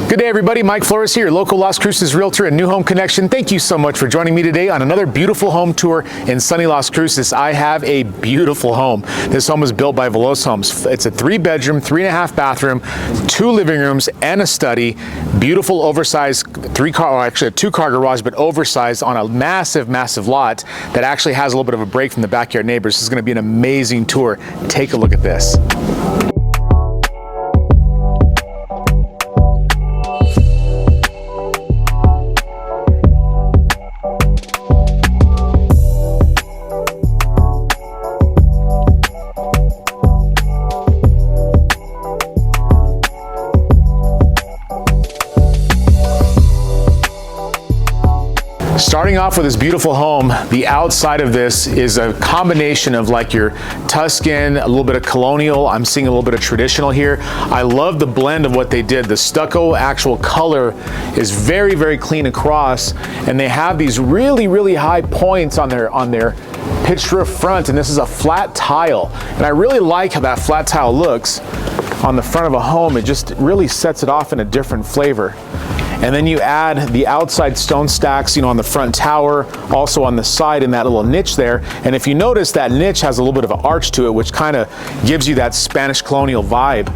Good day, everybody. Mike Flores here, local Las Cruces Realtor and New Home Connection. Thank you so much for joining me today on another beautiful home tour in sunny Las Cruces. I have a beautiful home. This home was built by Veloz Homes. It's a 3-bedroom, 3.5 bathroom, 2 living rooms, and a study. Beautiful, oversized 2-car garage, but oversized on a massive, massive lot that actually has a little bit of a break from the backyard neighbors. This is going to be an amazing tour. Take a look at this. Starting off with this beautiful home, the outside of this is a combination of like your Tuscan, a little bit of colonial. I'm seeing a little bit of traditional here. I love the blend of what they did. The stucco actual color is very, very clean across, and they have these really, really high points on their pitched roof front, and this is a flat tile. And I really like how that flat tile looks on the front of a home. It just really sets it off in a different flavor. And then you add the outside stone stacks, you know, on the front tower, also on the side in that little niche there. And if you notice, that niche has a little bit of an arch to it, which kind of gives you that Spanish colonial vibe.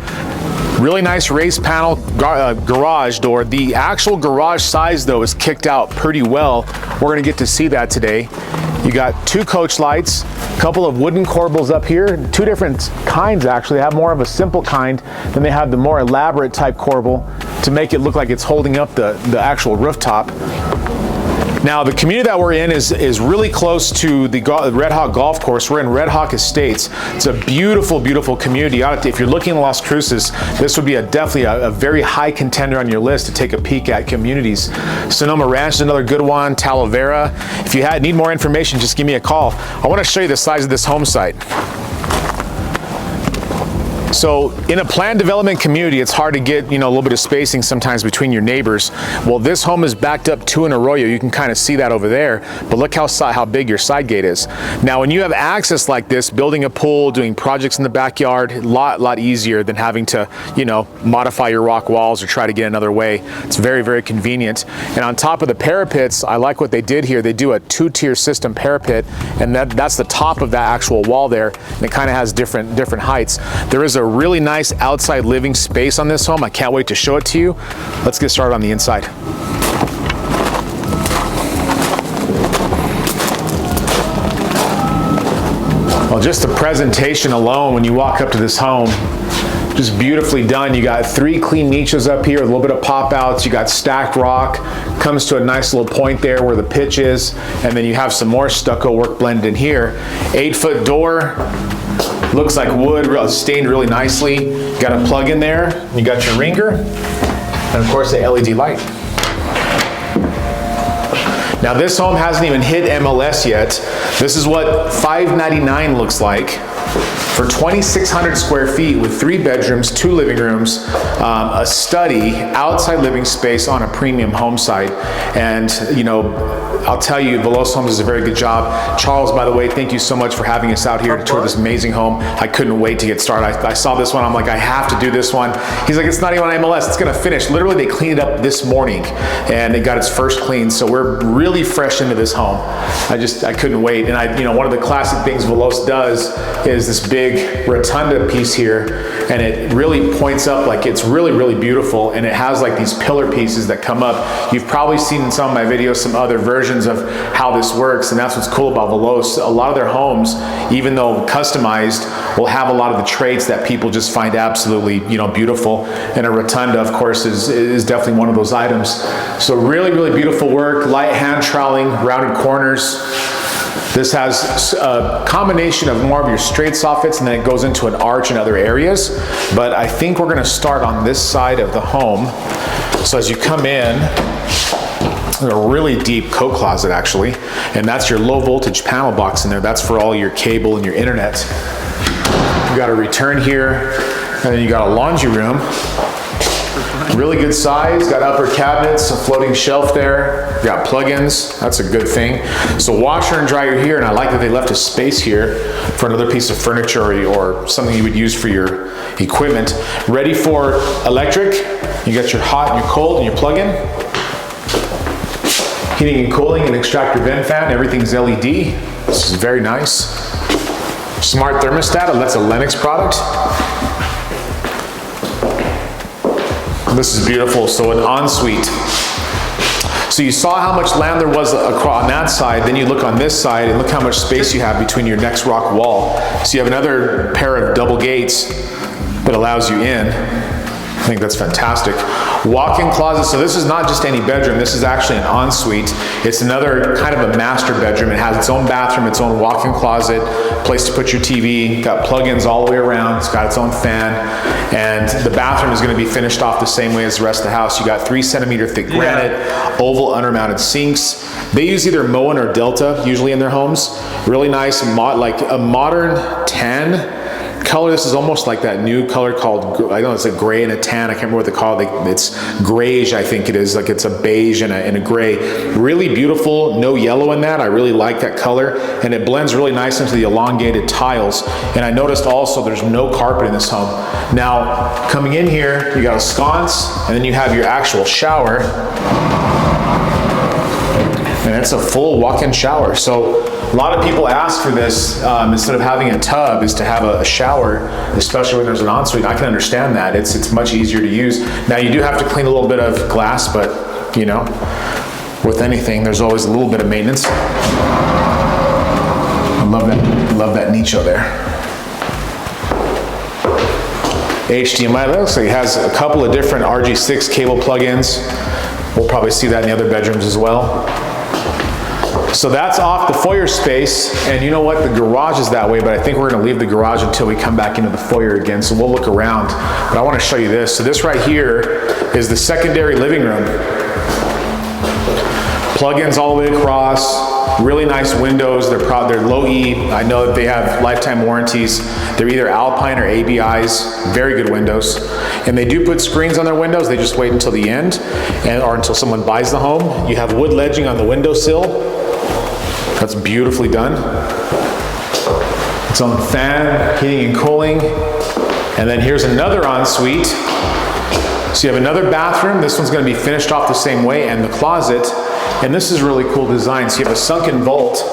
Really nice raised panel garage door. The actual garage size, though, is kicked out pretty well. We're gonna get to see that today. You got 2 coach lights, a couple of wooden corbels up here, 2 different kinds actually. They have more of a simple kind, then they have the more elaborate type corbel to make it look like it's holding up the actual rooftop. Now, the community that we're in is really close to the Red Hawk Golf Course. We're in Red Hawk Estates. It's a beautiful, beautiful community. If you're looking at Las Cruces, this would be definitely a very high contender on your list to take a peek at communities. Sonoma Ranch is another good one, Talavera. If you need more information, just give me a call. I want to show you the size of this home site. So in a planned development community, it's hard to get, a little bit of spacing sometimes between your neighbors. Well, this home is backed up to an arroyo. You can kind of see that over there, but look how big your side gate is. Now, when you have access like this, building a pool, doing projects in the backyard, a lot easier than having to, modify your rock walls or try to get another way. It's very, very convenient. And on top of the parapets, I like what they did here. They do a 2-tier system parapet, and that's the top of that actual wall there. And it kind of has different heights. There is a really nice outside living space on this home. I can't wait to show it to you. Let's get started on the inside. Well, just the presentation alone when you walk up to this home, just beautifully done. You got 3 clean niches up here with a little bit of pop outs. You got stacked rock, comes to a nice little point there where the pitch is, and then you have some more stucco work blended in here. 8-foot door. Looks like wood, stained really nicely. You got a plug in there. You got your ringer, and of course the LED light. Now this home hasn't even hit MLS yet. This is what $599 looks like for 2,600 square feet with 3 bedrooms, 2 living rooms, a study, outside living space on a premium home site. And I'll tell you, Veloz Homes does a very good job. Charles, by the way, thank you so much for having us out here to tour this amazing home. I couldn't wait to get started. I saw this one, I'm like, I have to do this one. He's like, it's not even on MLS, it's gonna finish. Literally, they cleaned it up this morning and it got its first clean. So we're really fresh into this home. I couldn't wait. And one of the classic things Veloz does is this big rotunda piece here, and it really points up like it's really, really beautiful, and it has like these pillar pieces that come up. You've probably seen in some of my videos some other versions of how this works, and that's what's cool about Veloz. A lot of their homes, even though customized, will have a lot of the traits that people just find absolutely beautiful, and a rotunda, of course, is definitely one of those items. So really, really beautiful work, light hand troweling, rounded corners. This has a combination of more of your straight soffits, and then it goes into an arch in other areas. But I think we're gonna start on this side of the home. So as you come in, there's a really deep coat closet actually, and that's your low voltage panel box in there. That's for all your cable and your internet. You got a return here, and then you got a laundry room. Really good size, got upper cabinets, a floating shelf there, got plugins, that's a good thing. So washer and dryer here, and I like that they left a space here for another piece of furniture or something you would use for your equipment. Ready for electric. You got your hot and your cold and your plug-in. Heating and cooling and extractor vent fan, everything's LED. This is very nice. Smart thermostat, that's a Lennox product. This is beautiful, so an ensuite. So you saw how much land there was on that side, then you look on this side and look how much space you have between your next rock wall. So you have another pair of double gates that allows you in. I think that's fantastic. Walk-in closet, so this is not just any bedroom, this is actually an ensuite. It's another kind of a master bedroom. It has its own bathroom, its own walk-in closet, place to put your TV, got plug-ins all the way around, it's got its own fan, and the bathroom is gonna be finished off the same way as the rest of the house. You got 3-centimeter thick granite, oval undermounted sinks. They use either Moen or Delta usually in their homes. Really nice, like a modern tan color. This is almost like that new color called, I know it's a gray and a tan, I can't remember what they call it. It's grayish, I think it is, like it's a beige and a gray. Really beautiful, no yellow in that. I really like that color, and it blends really nice into the elongated tiles. And I noticed also there's no carpet in this home. Now, coming in here, you got a sconce, and then you have your actual shower. And it's a full walk-in shower. So a lot of people ask for this, instead of having a tub, is to have a shower, especially when there's an ensuite. I can understand that. It's much easier to use. Now you do have to clean a little bit of glass, but you know, with anything, there's always a little bit of maintenance. I love that nicho there. HDMI, looks like it has a couple of different RG6 cable plugins. We'll probably see that in the other bedrooms as well. So that's off the foyer space, and you know what, the garage is that way, but I think we're gonna leave the garage until we come back into the foyer again, so we'll look around. But I wanna show you this. So this right here is the secondary living room. Plug-ins all the way across, really nice windows. They're low E. I know that they have lifetime warranties. They're either Alpine or ABIs, very good windows. And they do put screens on their windows, they just wait until the end, or until someone buys the home. You have wood ledging on the windowsill. That's beautifully done. Its own fan, heating and cooling. And then here's another ensuite. So you have another bathroom. This one's gonna be finished off the same way, and the closet. And this is really cool design. So you have a sunken vault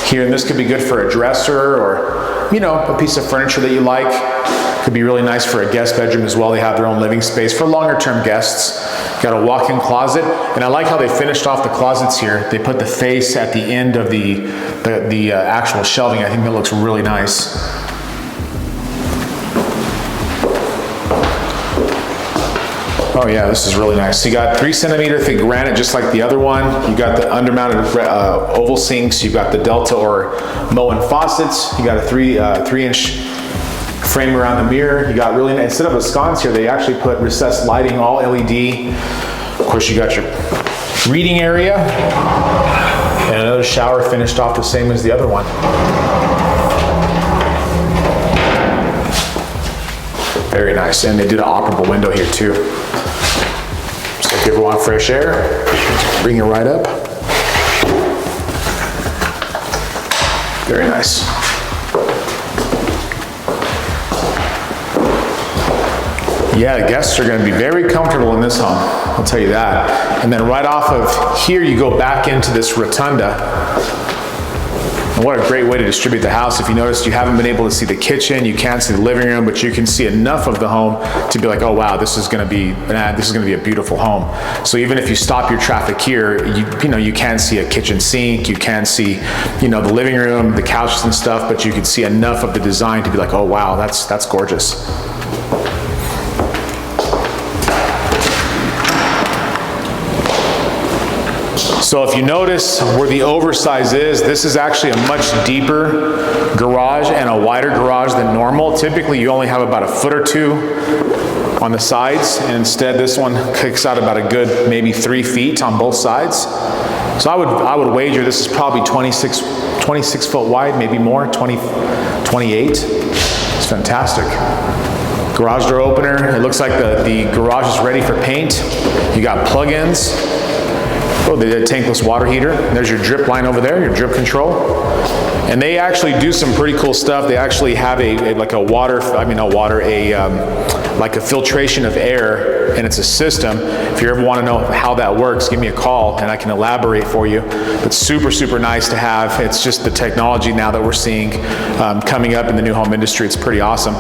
here, and this could be good for a dresser or, you know, a piece of furniture that you like. Could be really nice for a guest bedroom as well. They have their own living space for longer term guests. Got a walk-in closet, and I like how they finished off the closets here. They put the face at the end of the actual shelving. I think that looks really nice. Oh yeah, this is really nice. So you got 3-centimeter thick granite, just like the other one. You got the undermounted oval sinks. You've got the Delta or Moen faucets. You got a 3-inch frame around the mirror. You got really nice, instead of a sconce here, they actually put recessed lighting, all LED. Of course, you got your reading area, and another shower finished off the same as the other one. Very nice, and they did an operable window here too. So if you ever want fresh air, bring it right up. Very nice. Yeah, the guests are gonna be very comfortable in this home, I'll tell you that. And then right off of here, you go back into this rotunda. And what a great way to distribute the house. If you notice, you haven't been able to see the kitchen, you can't see the living room, but you can see enough of the home to be like, oh wow, this is gonna be a beautiful home. So even if you stop your traffic here, you can see a kitchen sink, you can see, the living room, the couches and stuff, but you can see enough of the design to be like, oh wow, that's gorgeous. So if you notice where the Oversized is, this is actually a much deeper garage and a wider garage than normal. Typically you only have about a foot or two on the sides, and instead this one kicks out about a good maybe 3 feet on both sides. So I would wager this is probably 26 foot wide, maybe more, 28. It's fantastic. Garage door opener. It looks like the garage is ready for paint. You got plug-ins. Oh, they did a tankless water heater. There's your drip line over there, your drip control. And they actually do some pretty cool stuff. They actually have like a filtration of air here, and it's a system. If you ever want to know how that works, give me a call and I can elaborate for you. It's super, super nice to have. It's just the technology now that we're seeing coming up in the new home industry. It's pretty awesome.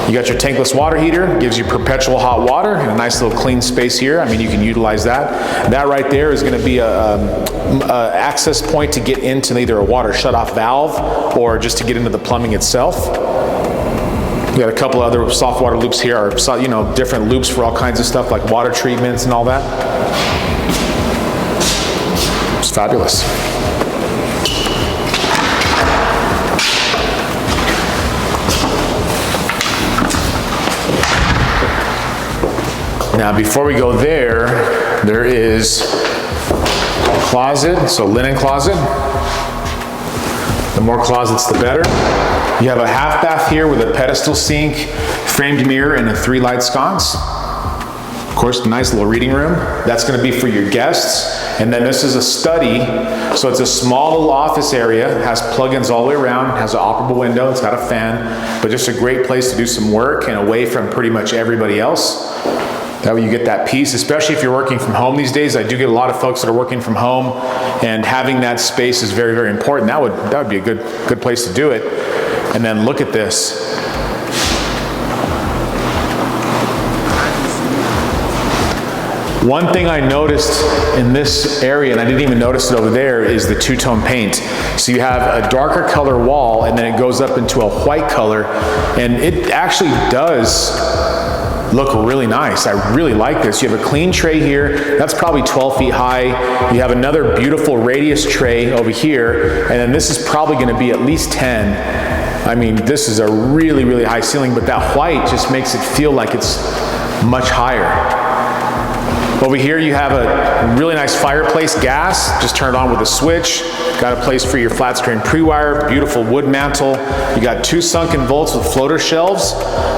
You got your tankless water heater, gives you perpetual hot water and a nice little clean space here. I mean, you can utilize that. That right there is going to be a access point to get into either a water shutoff valve or just to get into the plumbing itself. We got a couple other soft water loops here, or different loops for all kinds of stuff like water treatments and all that. It's fabulous. Now, before we go there is a closet, so linen closet. The more closets, the better. You have a half bath here with a pedestal sink, framed mirror, and a 3-light sconce. Of course, nice little reading room. That's going to be for your guests. And then this is a study. So it's a small little office area, has plugins all the way around, has an operable window, it's got a fan, but just a great place to do some work and away from pretty much everybody else. That way you get that peace, especially if you're working from home these days. I do get a lot of folks that are working from home, and having that space is very, very important. That would be a good place to do it. And then look at this. One thing I noticed in this area, and I didn't even notice it over there, is the two-tone paint. So you have a darker color wall, and then it goes up into a white color, and it actually does look really nice. I really like this. You have a clean tray here. That's probably 12 feet high. You have another beautiful radius tray over here, and then this is probably going to be at least 10. I mean, this is a really, really high ceiling, but that white just makes it feel like it's much higher. Over here you have a really nice fireplace, gas, just turned on with a switch. Got a place for your flat screen pre-wire, beautiful wood mantle. You got 2 sunken vaults with floater shelves,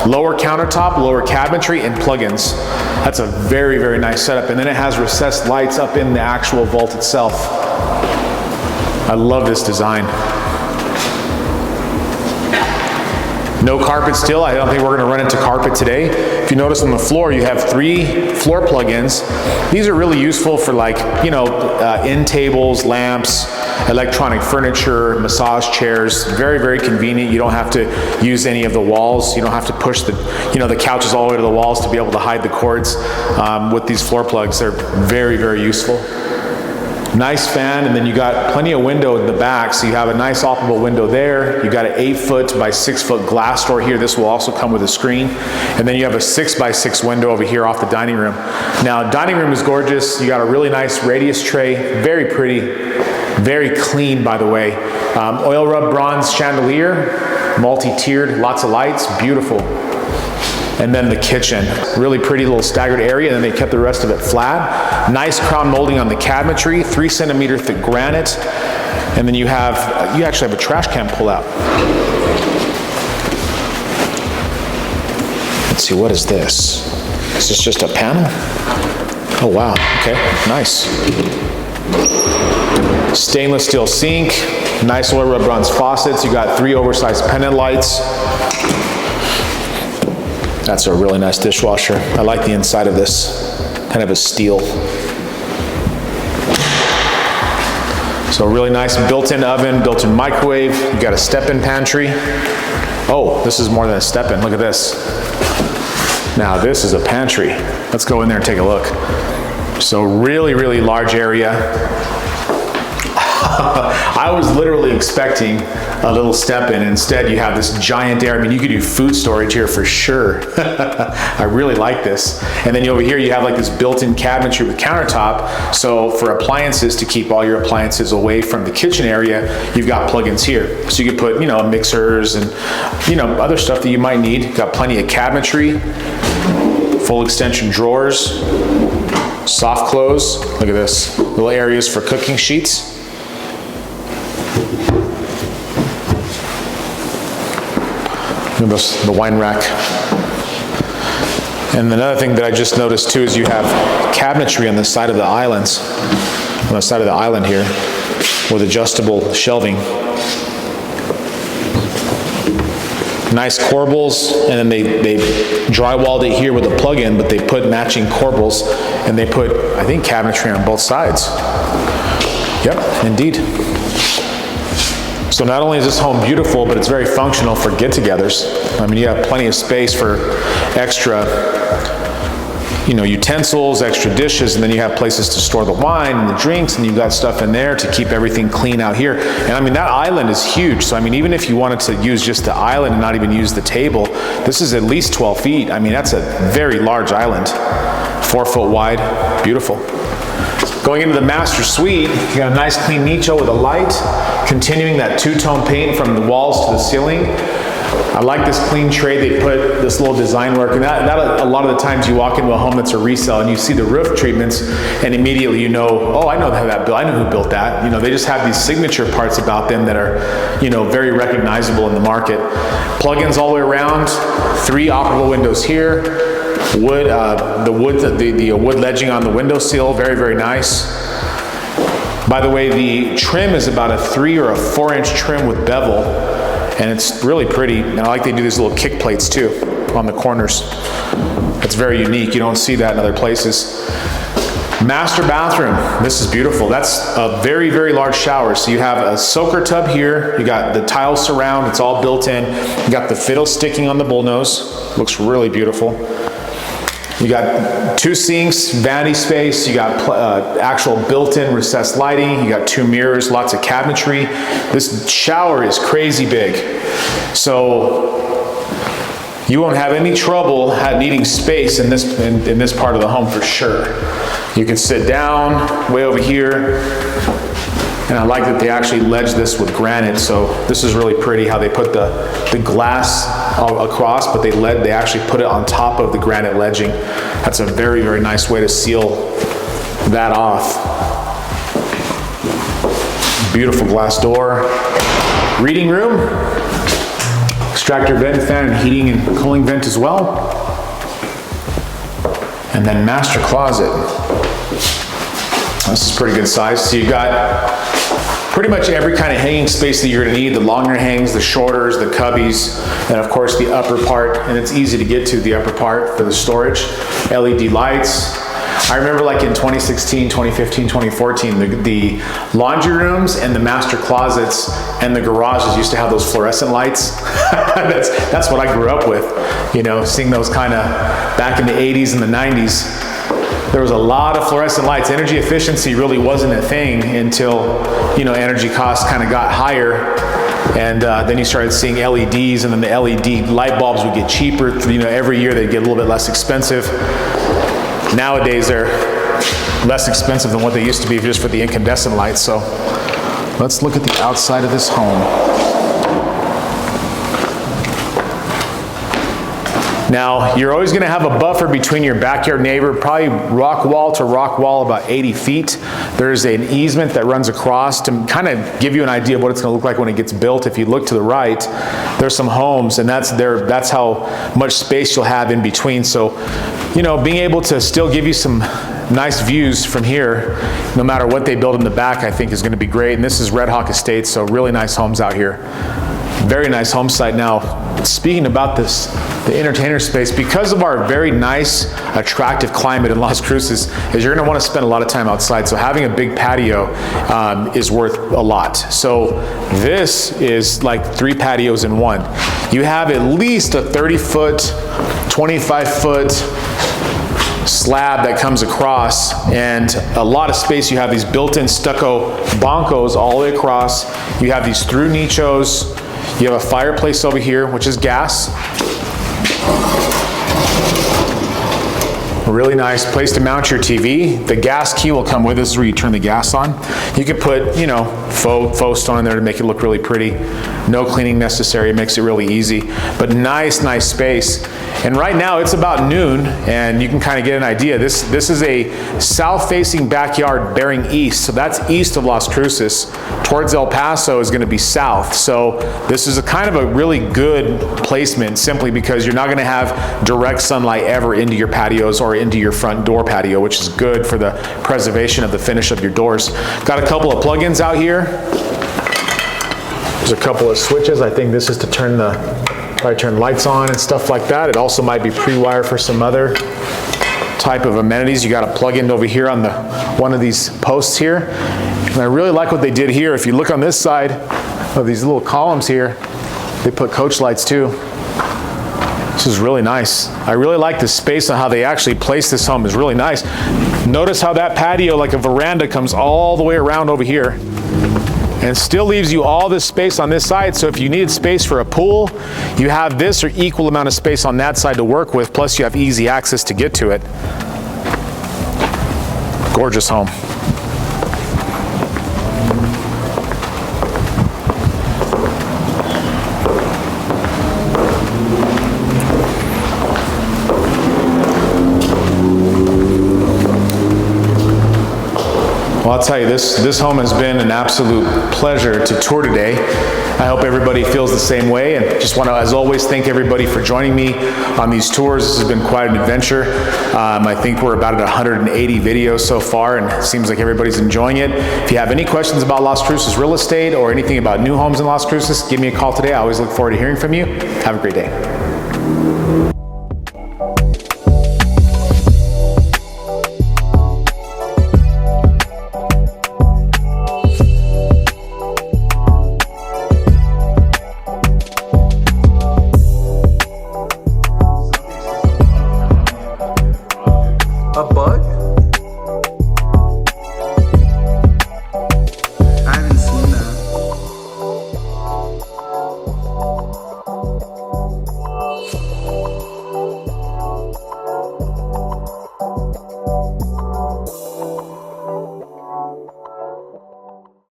lower countertop, lower cabinetry, and plugins. That's a very, very nice setup. And then it has recessed lights up in the actual vault itself. I love this design. No carpet still. I don't think we're going to run into carpet today. If you notice on the floor, you have 3 floor plugins. These are really useful for end tables, lamps, electronic furniture, massage chairs. Very, very convenient. You don't have to use any of the walls. You don't have to push the couches all the way to the walls to be able to hide the cords. With these floor plugs, they're very, very useful. Nice fan, and then you got plenty of window in the back, so you have a nice operable window there. You got an 8-foot by 6-foot glass door here. This will also come with a screen. And then you have a 6-by-6 window over here off the dining room. Now, dining room is gorgeous. You got a really nice radius tray, very pretty, very clean, by the way. Oil rub bronze chandelier, multi-tiered, lots of lights, beautiful. And then the kitchen, really pretty little staggered area, and then they kept the rest of it flat. Nice crown molding on the cabinetry, 3-centimeter thick granite, and then you actually have a trash can pull out. Let's see, what is this? Is this just a panel? Oh wow, okay, nice. Stainless steel sink, nice oil rub bronze faucets. You got 3 oversized pendant lights. That's a really nice dishwasher. I like the inside of this, kind of a steel. So really nice built-in oven, built-in microwave. You got a step-in pantry. Oh, this is more than a step-in, look at this. Now this is a pantry. Let's go in there and take a look. So really, really large area. I was literally expecting a little step-in. Instead, you have this giant area. I mean, you could do food storage here for sure. I really like this. And then over here, you have like this built-in cabinetry with countertop. So for appliances, to keep all your appliances away from the kitchen area, you've got plugins here. So you could put, mixers and, other stuff that you might need. Got plenty of cabinetry, full extension drawers, soft close. Look at this, little areas for cooking sheets. The wine rack. And another thing that I just noticed too is you have cabinetry on the side of the islands, on the side of the island here, with adjustable shelving. Nice corbels, and then they drywalled it here with a plug-in, but they put matching corbels, and they put, I think, cabinetry on both sides. Yep, indeed. So not only is this home beautiful, but it's very functional for get-togethers. I mean, you have plenty of space for extra, utensils, extra dishes, and then you have places to store the wine and the drinks, and you've got stuff in there to keep everything clean out here. And I mean, that island is huge. So I mean, even if you wanted to use just the island and not even use the table, this is at least 12 feet. I mean, that's a very large island. 4 foot wide, beautiful. Going into the master suite, you got a nice clean nicho with a light, continuing that two-tone paint from the walls to the ceiling. I like this clean tray. They put this little design work, and that a lot of the times you walk into a home that's a resale and you see the roof treatments, and immediately you know, oh, I know who built that. They just have these signature parts about them that are, very recognizable in the market. Plugins all the way around, 3 operable windows here. Wood, the wood ledging on the windowsill, very, very nice. By the way, the trim is about a 3 or a 4-inch trim with bevel, and it's really pretty. And I like they do these little kick plates too on the corners. That's very unique. You don't see that in other places. Master bathroom. This is beautiful. That's a very, very large shower. So you have a soaker tub here. You got the tile surround. It's all built in. You got the fiddle sticking on the bullnose. Looks really beautiful. You got 2 sinks, vanity space, you got actual built-in recessed lighting, you got 2 mirrors, lots of cabinetry. This shower is crazy big. So you won't have any trouble needing space in this part of the home for sure. You can sit down way over here. And I like that they actually ledge this with granite, so this is really pretty how they put the glass across, but they actually put it on top of the granite ledging. That's a very, very nice way to seal that off. Beautiful glass door. Reading room. Extractor vent fan and heating and cooling vent as well. And then master closet. This is pretty good size. So you got pretty much every kind of hanging space that you're gonna need, the longer hangs, the shorters, the cubbies, and of course the upper part, and it's easy to get to the upper part for the storage. LED lights. I remember like in 2016, 2015, 2014, the laundry rooms and the master closets and the garages used to have those fluorescent lights. That's what I grew up with, seeing those kind of back in the 80s and the 90s. There was a lot of fluorescent lights. Energy efficiency really wasn't a thing until, energy costs kind of got higher. And then you started seeing LEDs, and then the LED light bulbs would get cheaper. Every year they'd get a little bit less expensive. Nowadays they're less expensive than what they used to be just for the incandescent lights. So let's look at the outside of this home. Now, you're always gonna have a buffer between your backyard neighbor, probably rock wall to rock wall about 80 feet. There's an easement that runs across to kind of give you an idea of what it's gonna look like when it gets built. If you look to the right, there's some homes, and that's how much space you'll have in between. So, being able to still give you some nice views from here, no matter what they build in the back, I think is gonna be great. And this is Red Hawk Estates, so really nice homes out here. Very nice home site. Now, speaking about this, the entertainer space, because of our very nice, attractive climate in Las Cruces, is you're gonna wanna spend a lot of time outside. So having a big patio is worth a lot. So this is like 3 patios in one. You have at least a 30-foot, 25-foot slab that comes across, and a lot of space. You have these built-in stucco bancos all the way across. You have these through nichos. You have a fireplace over here, which is gas. Really nice place to mount your TV. The gas key will come with us where you turn the gas on. You could put, faux stone in there to make it look really pretty. No cleaning necessary, it makes it really easy. But nice space. And right now it's about noon, and you can kind of get an idea. This is a south-facing backyard bearing east, so that's east of Las Cruces. Towards El Paso is gonna be south. So this is a kind of a really good placement, simply because you're not gonna have direct sunlight ever into your patios or into your front door patio, which is good for the preservation of the finish of your doors. Got a couple of plugins out here. There's a couple of switches. I think this is to turn the Probably turn lights on and stuff like that. It also might be pre-wired for some other type of amenities. You got to plug in over here on one of these posts here. And I really like what they did here. If you look on this side of these little columns here, they put coach lights too. This is really nice. I really like the space on how they actually place this home. Is really nice. Notice how that patio, like a veranda, comes all the way around over here and still leaves you all this space on this side. So if you needed space for a pool, you have this or equal amount of space on that side to work with, plus you have easy access to get to it. Gorgeous home. Well, I'll tell you, this home has been an absolute pleasure to tour today. I hope everybody feels the same way, and just want to, as always, thank everybody for joining me on these tours. This has been quite an adventure. I think we're about at 180 videos so far, and it seems like everybody's enjoying it. If you have any questions about Las Cruces real estate or anything about new homes in Las Cruces, give me a call today. I always look forward to hearing from you. Have a great day.